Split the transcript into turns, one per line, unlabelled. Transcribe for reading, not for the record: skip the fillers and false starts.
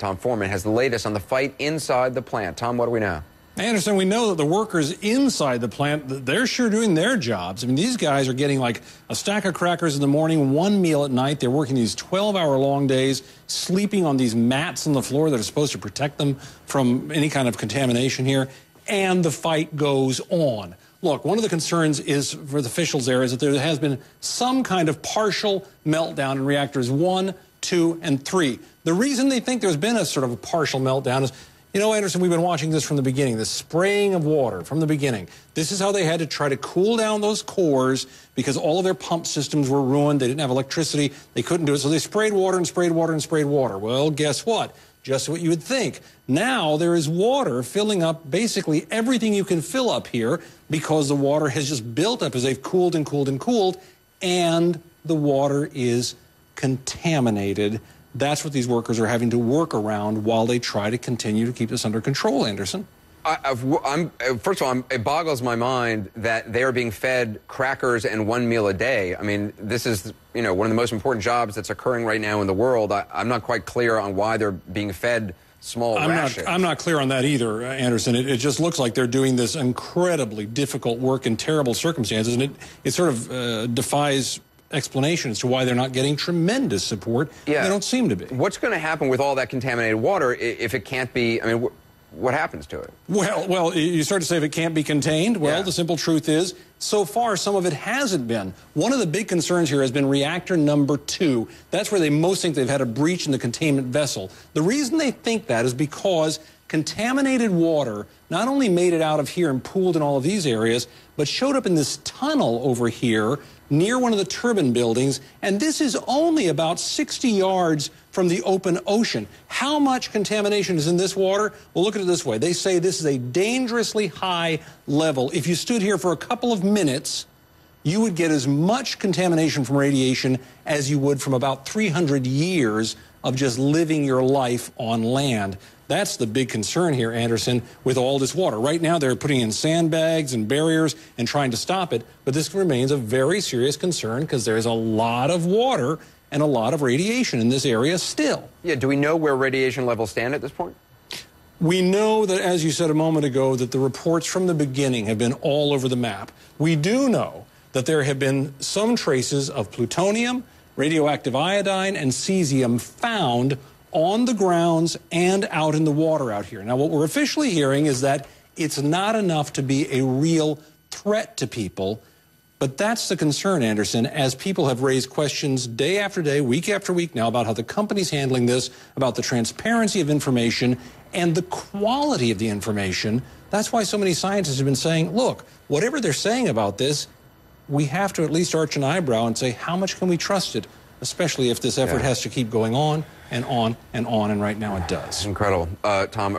Tom Foreman, has the latest on the fight inside the plant. Tom, what do we know?
Anderson, we know that the workers inside the plant, they're sure doing their jobs. I mean, these guys are getting like a stack of crackers in the morning, one meal at night. They're working these 12-hour-long days, sleeping on these mats on the floor that are supposed to protect them from any kind of contamination here. And the fight goes on. Look, one of the concerns is for the officials there is that there has been some kind of partial meltdown in reactors 1, 2, and 3. The reason they think there's been a sort of a partial meltdown is, you know, Anderson, we've been watching this from the beginning, the spraying of water from the beginning. This is how they had to try to cool down those cores because all of their pump systems were ruined. They didn't have electricity. They couldn't do it. So they sprayed water and sprayed water and sprayed water. Well, guess what? Just what you would think. Now there is water filling up basically everything you can fill up here because the water has just built up as they've cooled and cooled and cooled, and the water is contaminated. That's what these workers are having to work around while they try to continue to keep this under control, Anderson.
First of all, it boggles my mind that they are being fed crackers and one meal a day. I mean, this is, you know, one of the most important jobs that's occurring right now in the world. I'm not quite clear on why they're being fed small rations.
I'm not clear on that either, Anderson. It just looks like they're doing this incredibly difficult work in terrible circumstances, and it sort of defies explanation as to why they're not getting tremendous support.
Yeah.
They don't seem to be.
What's going to happen with all that contaminated water if it can't be, I mean, what happens to it?
Well, you start to say if it can't be contained. Well, The simple truth is, so far, some of it hasn't been. One of the big concerns here has been reactor number 2. That's where they most think they've had a breach in the containment vessel. The reason they think that is because contaminated water not only made it out of here and pooled in all of these areas, but showed up in this tunnel over here near one of the turbine buildings, and this is only about 60 yards from the open ocean. How much contamination is in this water? Well, look at it this way. They say this is a dangerously high level. If you stood here for a couple of minutes, you would get as much contamination from radiation as you would from about 300 years of just living your life on land. That's the big concern here, Anderson, with all this water. Right now, they're putting in sandbags and barriers and trying to stop it, but this remains a very serious concern because there's a lot of water and a lot of radiation in this area still.
Yeah, do we know where radiation levels stand at this point?
We know that, as you said a moment ago, that the reports from the beginning have been all over the map. We do know that there have been some traces of plutonium, radioactive iodine, and cesium found on the grounds and out in the water out here. Now, what we're officially hearing is that it's not enough to be a real threat to people, but that's the concern, Anderson, as people have raised questions day after day, week after week now about how the company's handling this, about the transparency of information and the quality of the information. That's why so many scientists have been saying, look, whatever they're saying about this, we have to at least arch an eyebrow and say, how much can we trust it? Especially if this effort has to keep going on and on and on, and right now it does.
Incredible. Tom,